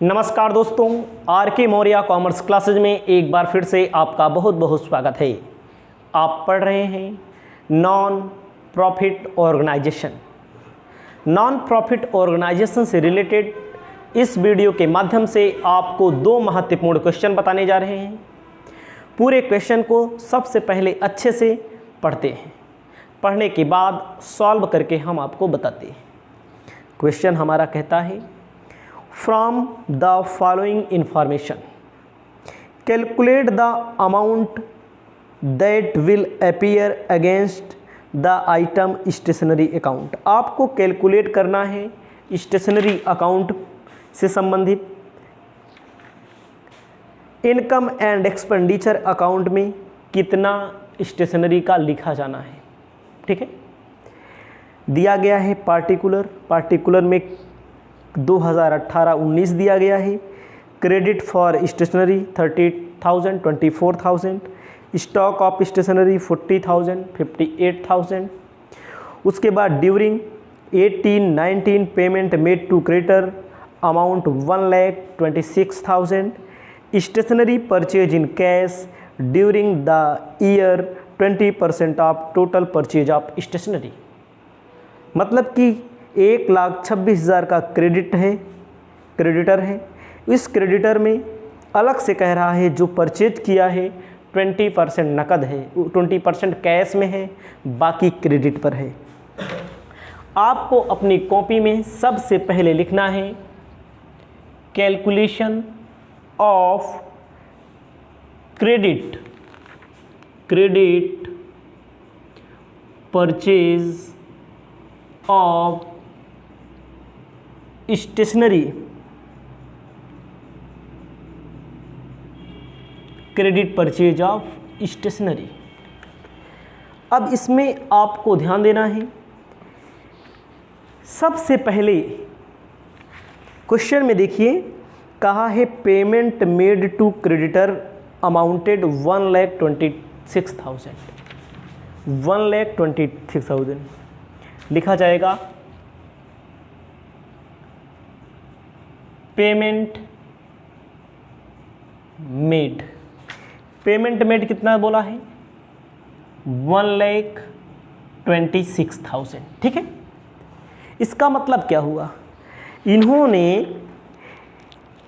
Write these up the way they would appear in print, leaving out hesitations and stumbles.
नमस्कार दोस्तों, आर के मौर्य कॉमर्स क्लासेज में एक बार फिर से आपका बहुत बहुत स्वागत है। आप पढ़ रहे हैं non profit organisation. Non profit organisation से रिलेटेड इस वीडियो के माध्यम से आपको दो महत्वपूर्ण क्वेश्चन बताने जा रहे हैं। पूरे क्वेश्चन को सबसे पहले अच्छे से पढ़ते हैं, पढ़ने के बाद सॉल्व करके हम आपको बताते हैं। क्वेश्चन हमारा कहता है, from the following information calculate the amount that will appear against the item stationery account. आपको कैलकुलेट करना है स्टेशनरी अकाउंट से संबंधित इनकम एंड एक्सपेंडिचर अकाउंट में कितना स्टेशनरी का लिखा जाना है। ठीक है, दिया गया है पार्टिकुलर में 2018-19 दिया गया है। Credit for stationery 30,000 24,000, stock of stationery 40,000 58,000। उसके बाद during 18-19 payment made to creditor amount 1,26,000। Stationery purchase in cash during the year 20% of total purchase of stationery. मतलब कि 1,26,000 का क्रेडिटर है। इस क्रेडिटर में अलग से कह रहा है जो परचेज किया है 20% नकद है, 20% कैश में है, बाकी क्रेडिट पर है। आपको अपनी कॉपी में सबसे पहले लिखना है calculation of credit purchase of stationery, credit purchase of stationery. अब इसमें आपको ध्यान देना है, सबसे पहले क्वेश्चन में देखिए कहा है payment made to creditor amounted 1,26,000। 1,26,000 लिखा जाएगा पेमेंट मेड कितना बोला है 1,26,000। ठीक है, इसका मतलब क्या हुआ, इन्होंने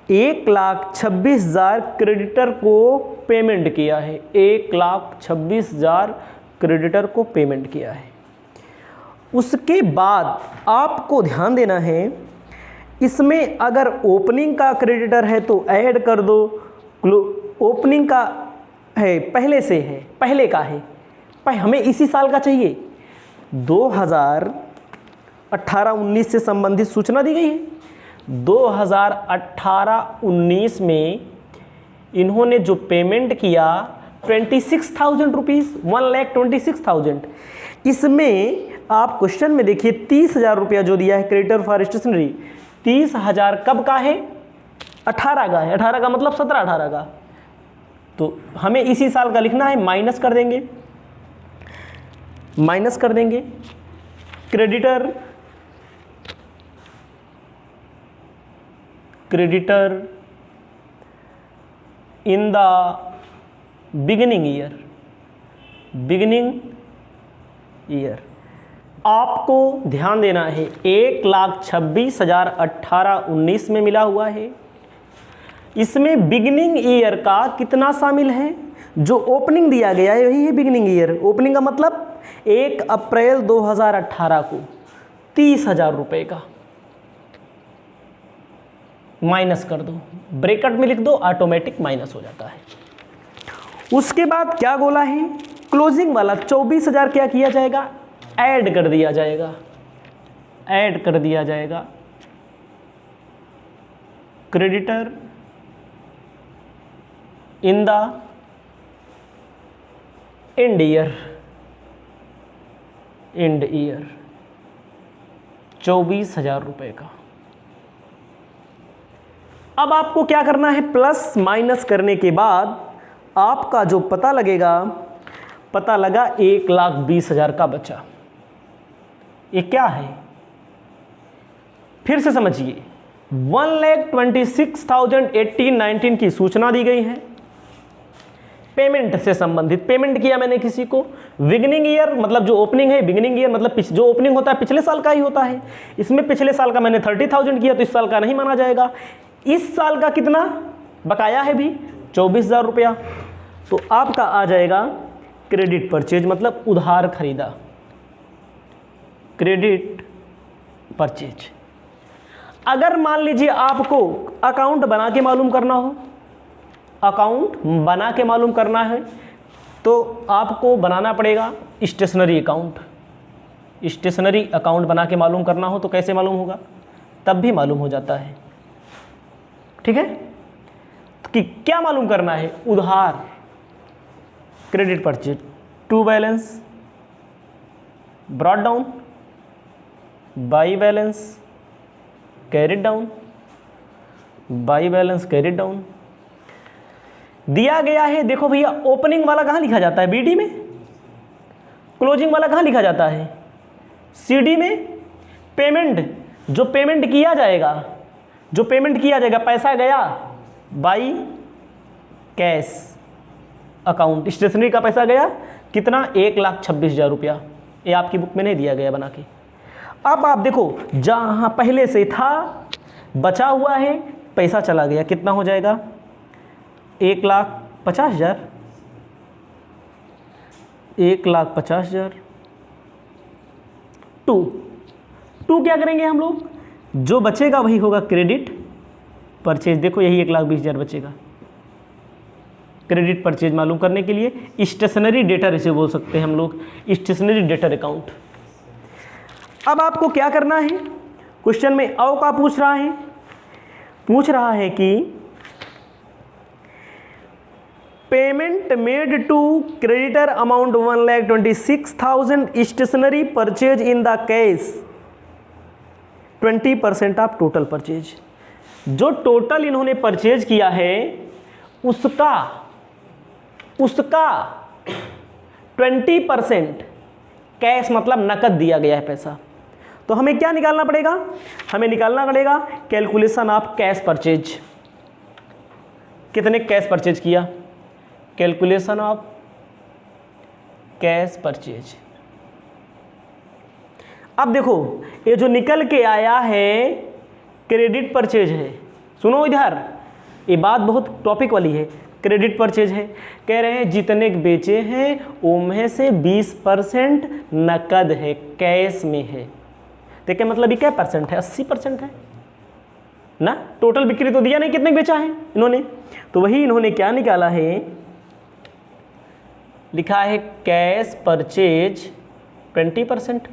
1,26,000 क्रेडिटर को पेमेंट किया है। 1,26,000 क्रेडिटर को पेमेंट किया है। उसके बाद आपको ध्यान देना है, इसमें अगर ओपनिंग का क्रेडिटर है तो ऐड कर दो। ओपनिंग का है, पहले से है, पहले का है, हमें इसी साल का चाहिए। 2018-19 से संबंधित सूचना दी गई है। 2018-19 में इन्होंने जो पेमेंट किया 26,000 रुपीज़, 1,26,000। इसमें आप क्वेश्चन में देखिए 30,000 रुपया जो दिया है क्रेडिटर फॉर स्टेशनरी, 30,000 कब का है 18 का है। 18 का मतलब 17-18 का, तो हमें इसी साल का लिखना है। माइनस कर देंगे creditor in the beginning year. आपको ध्यान देना है 1,26,000 18-19 में मिला हुआ है। इसमें बिगिनिंग ईयर का कितना शामिल है, जो ओपनिंग दिया गया है यही है बिगिनिंग ईयर। ओपनिंग का मतलब 1 अप्रैल 2018 को 30,000 रुपये का माइनस कर दो, ब्रैकेट में लिख दो, ऑटोमेटिक माइनस हो जाता है। उसके बाद क्या बोला है, क्लोजिंग वाला 24,000 क्या किया जाएगा, ऐड कर दिया जाएगा। Creditor in the end year 24,000 रुपये का। अब आपको क्या करना है, प्लस माइनस करने के बाद आपका जो पता लगा 1,20,000 का बचा। ये क्या है, फिर से समझिए, 1,26,018-19 की सूचना दी गई है। पेमेंट से संबंधित पेमेंट किया मैंने किसी को, बिगिनिंग ईयर मतलब जो ओपनिंग है, बिगिनिंग ईयर मतलब जो ओपनिंग होता है पिछले साल का ही होता है। इसमें पिछले साल का मैंने 30,000 किया तो इस साल का नहीं माना जाएगा। इस साल का कितना बकाया है भी 24,000 रुपया, तो आपका आ जाएगा क्रेडिट परचेज मतलब उधार खरीदा, क्रेडिट परचेज। अगर मान लीजिए आपको अकाउंट बना के मालूम करना हो, अकाउंट बना के मालूम करना है तो आपको बनाना पड़ेगा स्टेशनरी अकाउंट। स्टेशनरी अकाउंट बना के मालूम करना हो तो कैसे मालूम होगा, तब भी मालूम हो जाता है। ठीक है, कि क्या मालूम करना है, उधार credit purchase, to balance brought down, by balance carried down, by balance carried down दिया गया है। देखो भैया, ओपनिंग वाला कहाँ लिखा जाता है, बीडी में। क्लोजिंग वाला कहाँ लिखा जाता है, सीडी में। पेमेंट जो पेमेंट किया जाएगा, जो पेमेंट किया जाएगा, पैसा गया बाई कैश अकाउंट, स्टेशनरी का पैसा गया कितना, 1,26,000 रुपया। ये आपकी बुक में नहीं दिया गया बना के। अब आप देखो, जहाँ पहले से था बचा हुआ है, पैसा चला गया, कितना हो जाएगा, 1,50,000, 1,50,000 टू क्या करेंगे हम लोग, जो बचेगा वही होगा क्रेडिट परचेज। देखो यही 1,20,000 बचेगा। क्रेडिट परचेज मालूम करने के लिए स्टेशनरी डेटर इसे बोल सकते हैं हम लोग, स्टेशनरी डेटर अकाउंट। अब आपको क्या करना है, क्वेश्चन में औ का पूछ रहा है कि payment made to creditor amount 1,26,000 stationery purchase in the cash 20% of total purchase. जो टोटल इन्होंने परचेज किया है उसका 20% कैश मतलब नकद दिया गया है पैसा। तो हमें क्या निकालना पड़ेगा, हमें निकालना पड़ेगा कैलकुलेशन ऑफ कैश परचेज। कितने कैश परचेज किया, कैलकुलेशन ऑफ कैश परचेज। अब देखो ये जो निकल के आया है क्रेडिट परचेज है। सुनो इधर, ये बात बहुत टॉपिक वाली है। क्रेडिट परचेज है, कह रहे हैं जितने बेचे हैं उनमें से 20% नकद है, कैश में है। तो क्या मतलब ये क्या परसेंट है, 80% है ना। टोटल बिक्री तो दिया नहीं, कितने बेचा है इन्होंने, तो वही इन्होंने क्या निकाला है, लिखा है कैश परचेज 20%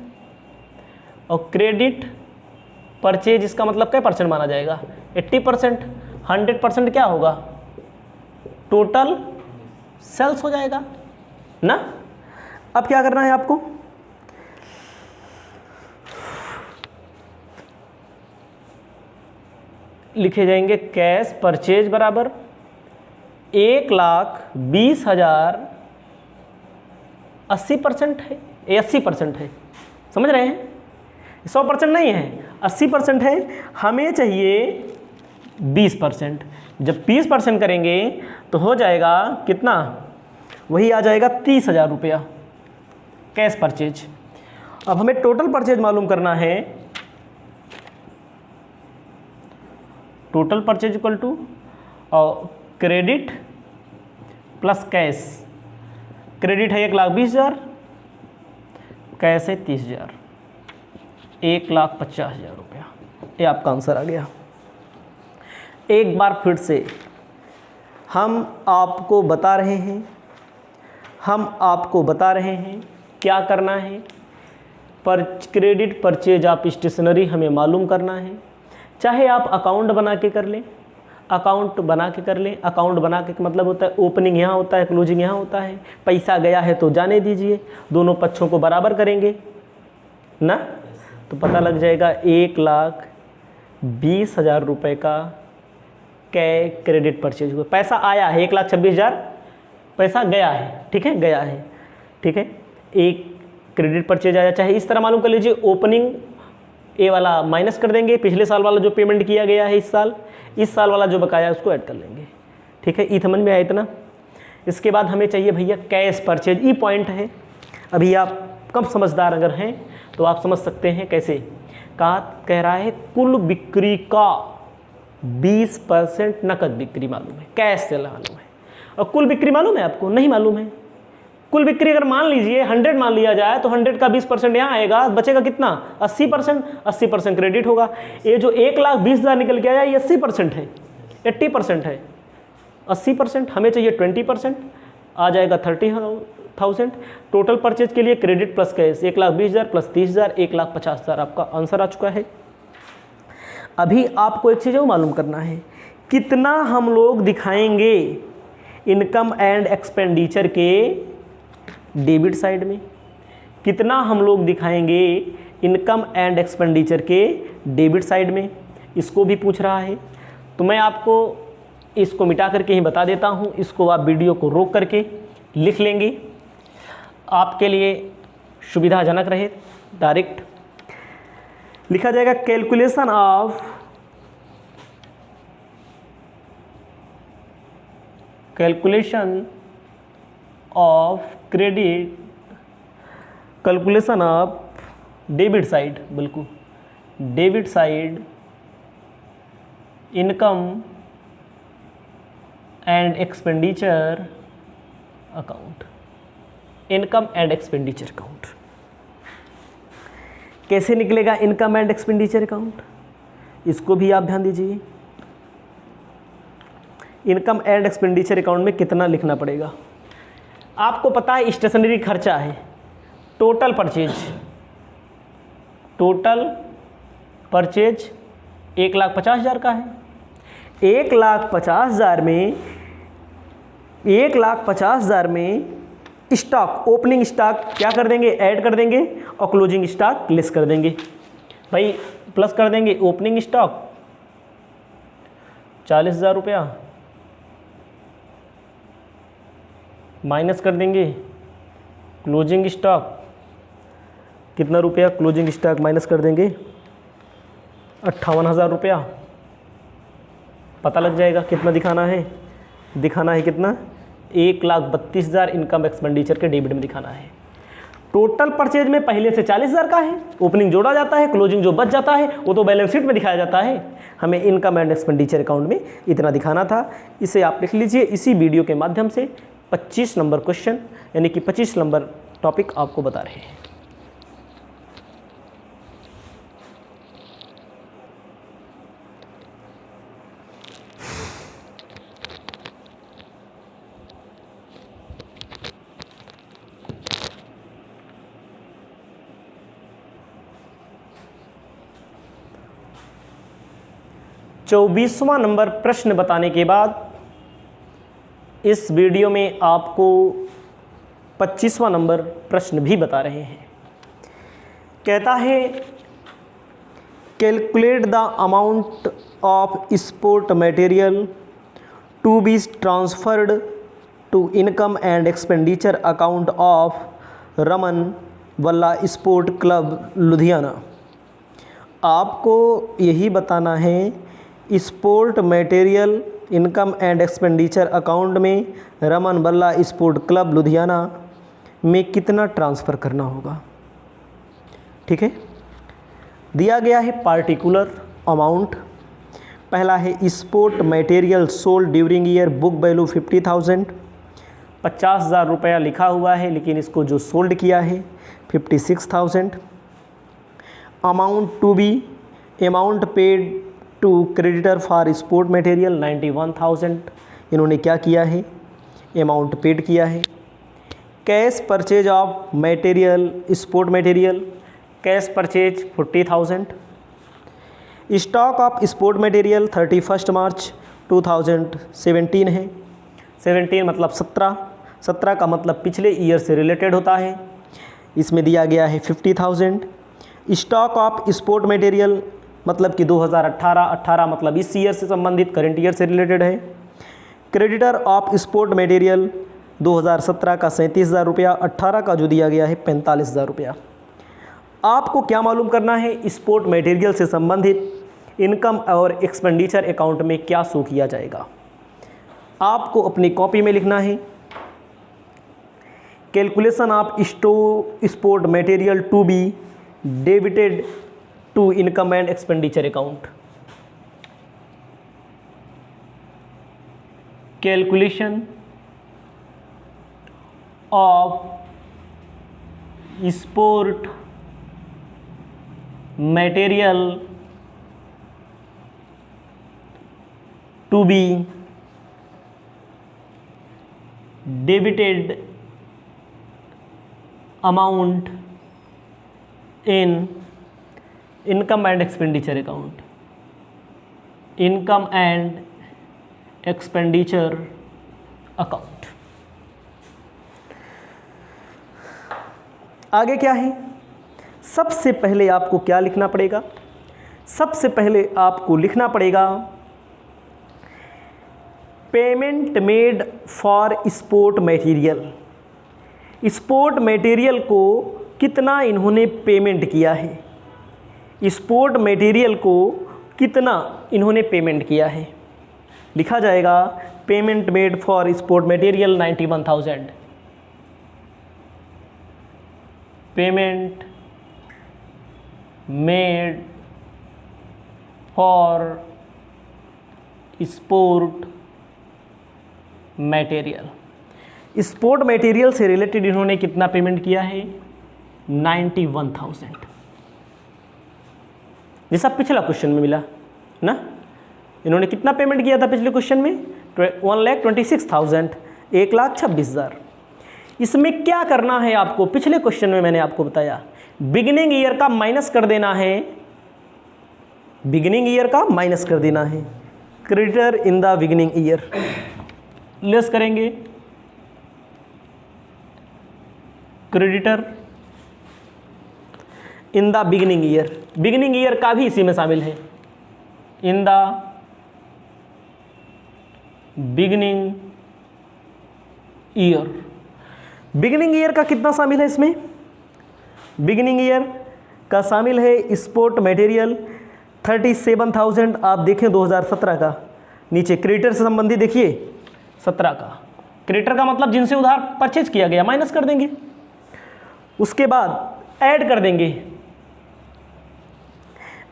और क्रेडिट परचेज इसका मतलब क्या परसेंट माना जाएगा, 80%। 100% क्या होगा, टोटल सेल्स हो जाएगा ना। अब क्या करना है आपको, लिखे जाएंगे कैश परचेज बराबर 1,20,000 80% है, ये 80% है, समझ रहे हैं, 100% नहीं है, 80% है। हमें चाहिए 20%। जब 20% करेंगे तो हो जाएगा कितना, वही आ जाएगा 30,000 रुपया कैश परचेज। अब हमें टोटल परचेज मालूम करना है, टोटल परचेज इक्वल टू और क्रेडिट प्लस कैश। क्रेडिट है 1,20,000, कैश है 30,000, 1,50,000 रुपया। ये आपका आंसर आ गया। एक बार फिर से हम आपको बता रहे हैं क्या करना है। क्रेडिट परचेज ऑफ स्टेशनरी हमें मालूम करना है। चाहे आप अकाउंट बना के कर लें, अकाउंट बना के मतलब होता है ओपनिंग यहाँ होता है, क्लोजिंग यहाँ होता है। पैसा गया है तो जाने दीजिए, दोनों पक्षों को बराबर करेंगे ना, तो पता लग जाएगा 1,20,000 रुपये का क्रेडिट परचेज हुआ। पैसा आया है 1,26,000, पैसा गया है, ठीक है, गया है, ठीक है। एक क्रेडिट परचेज आया, चाहे इस तरह मालूम कर लीजिए, ओपनिंग ए वाला माइनस कर देंगे, पिछले साल वाला जो पेमेंट किया गया है इस साल वाला जो बकाया है उसको ऐड कर लेंगे। ठीक है, ई समझ में आया इतना। इसके बाद हमें चाहिए भैया कैश परचेज, ई पॉइंट है। अभी आप कम समझदार अगर हैं तो आप समझ सकते हैं कैसे। कह रहा है कुल बिक्री का 20% नकद बिक्री मालूम है, कैश से मालूम है। और कुल बिक्री मालूम है आपको? नहीं मालूम है। कुल बिक्री अगर मान लीजिए 100 मान लिया जाए तो 100 का 20% यहाँ आएगा, बचेगा कितना? 80%। 80% क्रेडिट होगा। ये जो 1,20,000 निकल के आया ये 80% है, 80% है। 80% हमें चाहिए 20%, आ जाएगा 30,000। टोटल परचेज के लिए क्रेडिट प्लस कैश 1,20,000 प्लस 30,000 1,50,000 आपका आंसर आ चुका है। अभी आपको एक चीज़ और मालूम करना है, कितना हम लोग दिखाएंगे इनकम एंड एक्सपेंडिचर के डेबिट साइड में, कितना हम लोग दिखाएंगे इनकम एंड एक्सपेंडिचर के डेबिट साइड में, इसको भी पूछ रहा है। तो मैं आपको इसको मिटा करके ही बता देता हूँ, इसको आप वीडियो को रोक करके लिख लेंगे, आपके लिए सुविधाजनक रहे। डायरेक्ट लिखा जाएगा calculation of credit, calculation of debit side, बिल्कुल debit side income and expenditure account, income and expenditure account. कैसे निकलेगा इनकम एंड एक्सपेंडिचर अकाउंट, इसको भी आप ध्यान दीजिए। इनकम एंड एक्सपेंडिचर अकाउंट में कितना लिखना पड़ेगा? आपको पता है स्टेशनरी खर्चा है, टोटल परचेज 1,50,000 का है। 1,50,000 में स्टॉक, ओपनिंग स्टॉक क्या कर देंगे? ऐड कर देंगे और क्लोजिंग स्टॉक लेस कर देंगे। भाई प्लस कर देंगे ओपनिंग स्टॉक 40,000 रुपया, माइनस कर देंगे क्लोजिंग स्टॉक कितना रुपया? क्लोजिंग स्टॉक माइनस कर देंगे 58,000 रुपया। पता लग जाएगा कितना दिखाना है। दिखाना है कितना? 1,32,000 इनकम एक्सपेंडिचर के डेबिट में दिखाना है। टोटल परचेज में पहले से 40,000 का है, ओपनिंग जोड़ा जाता है, क्लोजिंग जो बच जाता है वो तो बैलेंस शीट में दिखाया जाता है। हमें इनकम एंड एक्सपेंडिचर अकाउंट में इतना दिखाना था। इसे आप लिख लीजिए। इसी वीडियो के माध्यम से 25 नंबर क्वेश्चन यानी कि 25 नंबर टॉपिक आपको बता रहे हैं। चौबीसवां नंबर प्रश्न बताने के बाद इस वीडियो में आपको 25वां नंबर प्रश्न भी बता रहे हैं। कहता है calculate the amount of sport material to be transferred to income and expenditure account of Raman Walla sport club Ludhiana. आपको यही बताना है sport material income and expenditure account में रमन बल्ला स्पोर्ट क्लब लुधियाना में कितना ट्रांसफ़र करना होगा। ठीक है, दिया गया है पार्टिकुलर अमाउंट। पहला है sport material sold during year book value 50,000, 50,000 रुपया लिखा हुआ है लेकिन इसको जो सोल्ड किया है 56,000। Amount to be, amount paid to creditor for sport material 91,000, इन्होंने क्या किया है? अमाउंट पेड किया है। Cash purchase of material sport material, cash purchase 40,000। Stock of sport material 31 March 2017 है। 17 मतलब 17 का मतलब पिछले ईयर से रिलेटेड होता है। इसमें दिया गया है 50,000। स्टॉक ऑफ स्पोर्ट मटेरियल मतलब कि 2018 मतलब इस ईयर से संबंधित, करेंट ईयर से रिलेटेड है। क्रेडिटर ऑफ स्पोर्ट मटेरियल 2017 का 37,000 रुपया, 18 का जो दिया गया है 45,000 रुपया। आपको क्या मालूम करना है, स्पोर्ट मटेरियल से संबंधित इनकम और एक्सपेंडिचर अकाउंट में क्या शो किया जाएगा। आपको अपनी कॉपी में लिखना है calculation of sport material to be debited to income and expenditure account. Calculation of sport material to be debited amount in income and expenditure account. Income and expenditure account. आगे क्या है, सबसे पहले आपको क्या लिखना पड़ेगा, सबसे पहले आपको लिखना पड़ेगा payment made for sport material. Sport material को कितना इन्होंने पेमेंट किया है, स्पोर्ट मटेरियल को कितना इन्होंने पेमेंट किया है। लिखा जाएगा payment made for sport material 91,000। Payment made for sport material. Sport material से रिलेटेड इन्होंने कितना पेमेंट किया है, 91,000, जैसा पिछला क्वेश्चन में मिला ना। इन्होंने कितना पेमेंट किया था पिछले क्वेश्चन में, 1,26,000, 1,26,000। इसमें क्या करना है आपको, पिछले क्वेश्चन में मैंने आपको बताया बिगिनिंग ईयर का माइनस कर देना है, बिगिनिंग ईयर का माइनस कर देना है। Creditor in the beginning year less करेंगे, creditor in the beginning year. Beginning year का भी इसी में शामिल है, in the beginning year. Beginning year का कितना शामिल है इसमें, बिगिनिंग ईयर का शामिल है स्पोर्ट मटेरियल 37,000। आप देखें 2017 का, नीचे क्रेडिटर से संबंधित देखिए 17 का। क्रेडिटर का मतलब जिनसे उधार परचेज किया गया, माइनस कर देंगे, उसके बाद ऐड कर देंगे।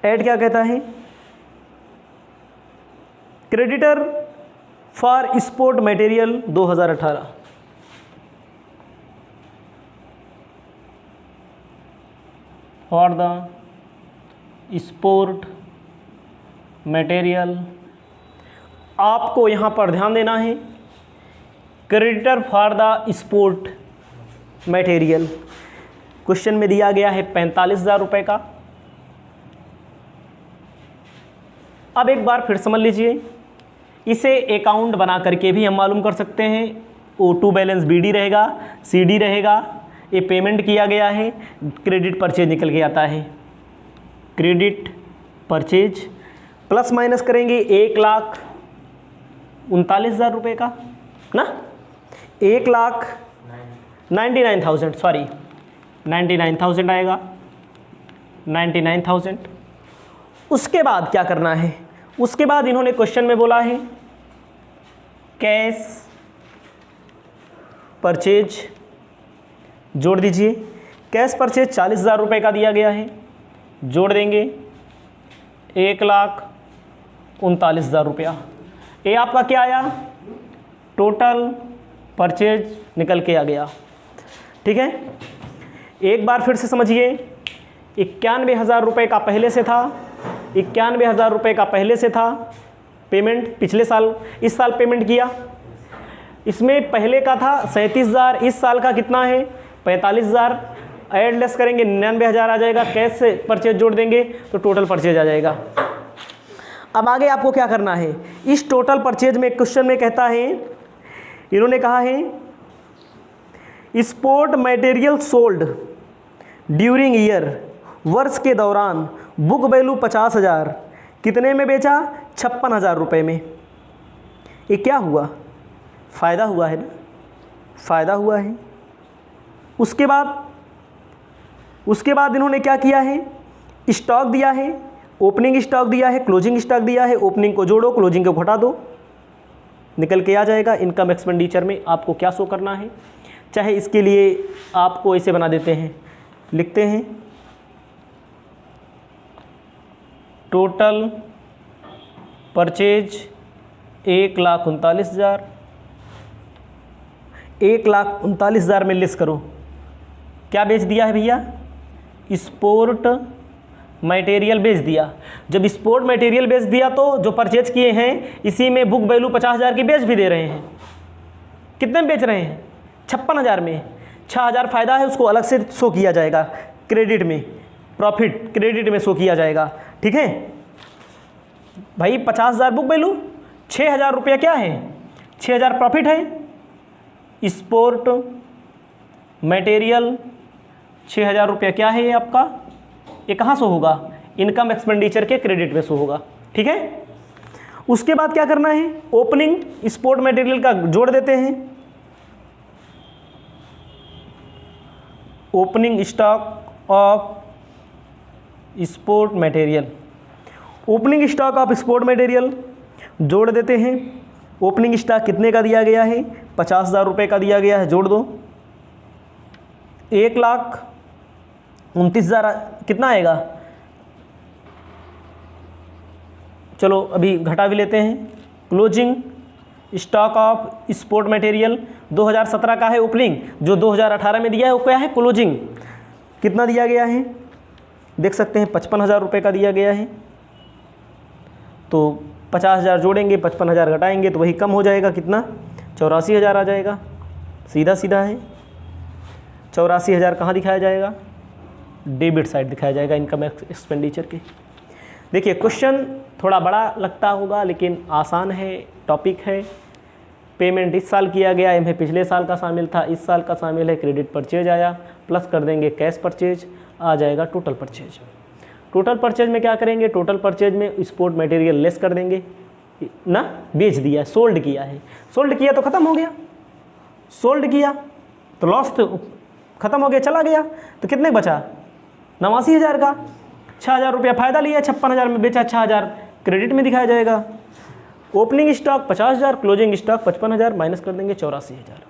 ऐड क्या कहता है, creditor for sport material 2018, for the sport material. आपको यहां पर ध्यान देना है creditor for the sport material question में दिया गया है 45,000 रुपये का। अब एक बार फिर समझ लीजिए, इसे अकाउंट बना करके भी हम मालूम कर सकते हैं। O2 बैलेंस BD रहेगा, CD रहेगा, ये पेमेंट किया गया है, क्रेडिट परचेज निकल के आता है। क्रेडिट परचेज प्लस माइनस करेंगे 1,39,000 रुपये का ना, 1,99,000 सॉरी 99,000 आएगा, 99,000। उसके बाद क्या करना है, उसके बाद इन्होंने क्वेश्चन में बोला है कैश परचेज जोड़ दीजिए। कैश परचेज 40,000 रुपये का दिया गया है, जोड़ देंगे 1,39,000 रुपया। ये आपका क्या आया, टोटल परचेज निकल के आ गया। ठीक है, एक बार फिर से समझिए, 91,000 रुपये का पहले से था, 91,000 रुपये का पहले से था पेमेंट, पिछले साल, इस साल पेमेंट किया। इसमें पहले का था 37,000, इस साल का कितना है 45,000। ऐड लेस करेंगे 99,000 आ जाएगा, कैश से परचेज जोड़ देंगे तो टोटल परचेज आ जाएगा। अब आगे आपको क्या करना है, इस टोटल परचेज में क्वेश्चन में कहता है, इन्होंने कहा है sport material sold during year, वर्ष के दौरान बुक वैल्यू 50,000, कितने में बेचा 56,000 रुपये में। ये क्या हुआ, फ़ायदा हुआ है ना, फ़ायदा हुआ है। उसके बाद उसके बाद इन्होंने क्या किया है, स्टॉक दिया है, ओपनिंग स्टॉक दिया है, क्लोजिंग स्टॉक दिया है, ओपनिंग को जोड़ो, क्लोजिंग को घटा दो, निकल के आ जाएगा। इनकम एक्सपेंडिचर में आपको क्या शो करना है, चाहे इसके लिए आपको ऐसे बना देते हैं, लिखते हैं टोटल परचेज 1,39,000, 1,39,000 में लिस्ट करो क्या बेच दिया है भैया, स्पोर्ट मटेरियल बेच दिया। जब स्पोर्ट मटेरियल बेच दिया तो जो परचेज किए हैं इसी में बुक वैल्यू 50,000 की बेच भी दे रहे हैं। कितने में बेच रहे हैं, 56,000 में। 6,000 फ़ायदा है, उसको अलग से शो किया जाएगा क्रेडिट में, प्रॉफिट क्रेडिट में शो किया जाएगा, ठीक है भाई। 50,000 बुक वैल्यू, 6,000 रुपया क्या है, 6,000 प्रॉफिट है। स्पोर्ट मटेरियल 6,000 रुपया क्या है ये आपका, ये कहाँ शो होगा, इनकम एक्सपेंडिचर के क्रेडिट में शो होगा, ठीक है। उसके बाद क्या करना है, ओपनिंग स्पोर्ट मटेरियल का जोड़ देते हैं, opening stock of sport material, opening stock of sport material जोड़ देते हैं। ओपनिंग स्टॉक कितने का दिया गया है, 50,000 रुपये का दिया गया है, जोड़ दो। 1,29,000 कितना आएगा, चलो अभी घटा भी लेते हैं। Closing stock of sport material 2017 का है ओपनिंग, जो 2018 में दिया है वो क्या है, क्लोजिंग कितना दिया गया है, देख सकते हैं 55,000 रुपये का दिया गया है। तो 50,000 जोड़ेंगे, 55,000 घटाएंगे तो वही कम हो जाएगा, कितना 84,000 आ जाएगा। सीधा सीधा है, 84,000 कहाँ दिखाया जाएगा, डेबिट साइड दिखाया जाएगा इनकम एक्सपेंडिचर के। देखिए क्वेश्चन थोड़ा बड़ा लगता होगा लेकिन आसान है, टॉपिक है। पेमेंट इस साल किया गया, इनमें पिछले साल का शामिल था, इस साल का शामिल है, क्रेडिट परचेज आया, प्लस कर देंगे कैश परचेज, आ जाएगा टोटल परचेज। टोटल परचेज में क्या करेंगे, टोटल परचेज में स्पोर्ट मटेरियल लेस कर देंगे ना, बेच दिया, सोल्ड किया है, सोल्ड किया तो ख़त्म हो गया, सोल्ड किया तो लॉस तो ख़त्म हो गया, चला गया, तो कितने बचा 89,000 का। 6,000 रुपया फ़ायदा लिया, 56,000 में बेचा, 6,000 क्रेडिट में दिखाया जाएगा। Opening stock 50,000, closing stock 55,000, minus कर देंगे 84,000।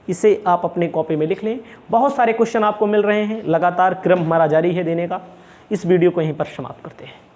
इसे आप अपने कॉपी में लिख लें। बहुत सारे क्वेश्चन आपको मिल रहे हैं, लगातार क्रम हमारा जारी है देने का। इस वीडियो को यहीं पर समाप्त करते हैं।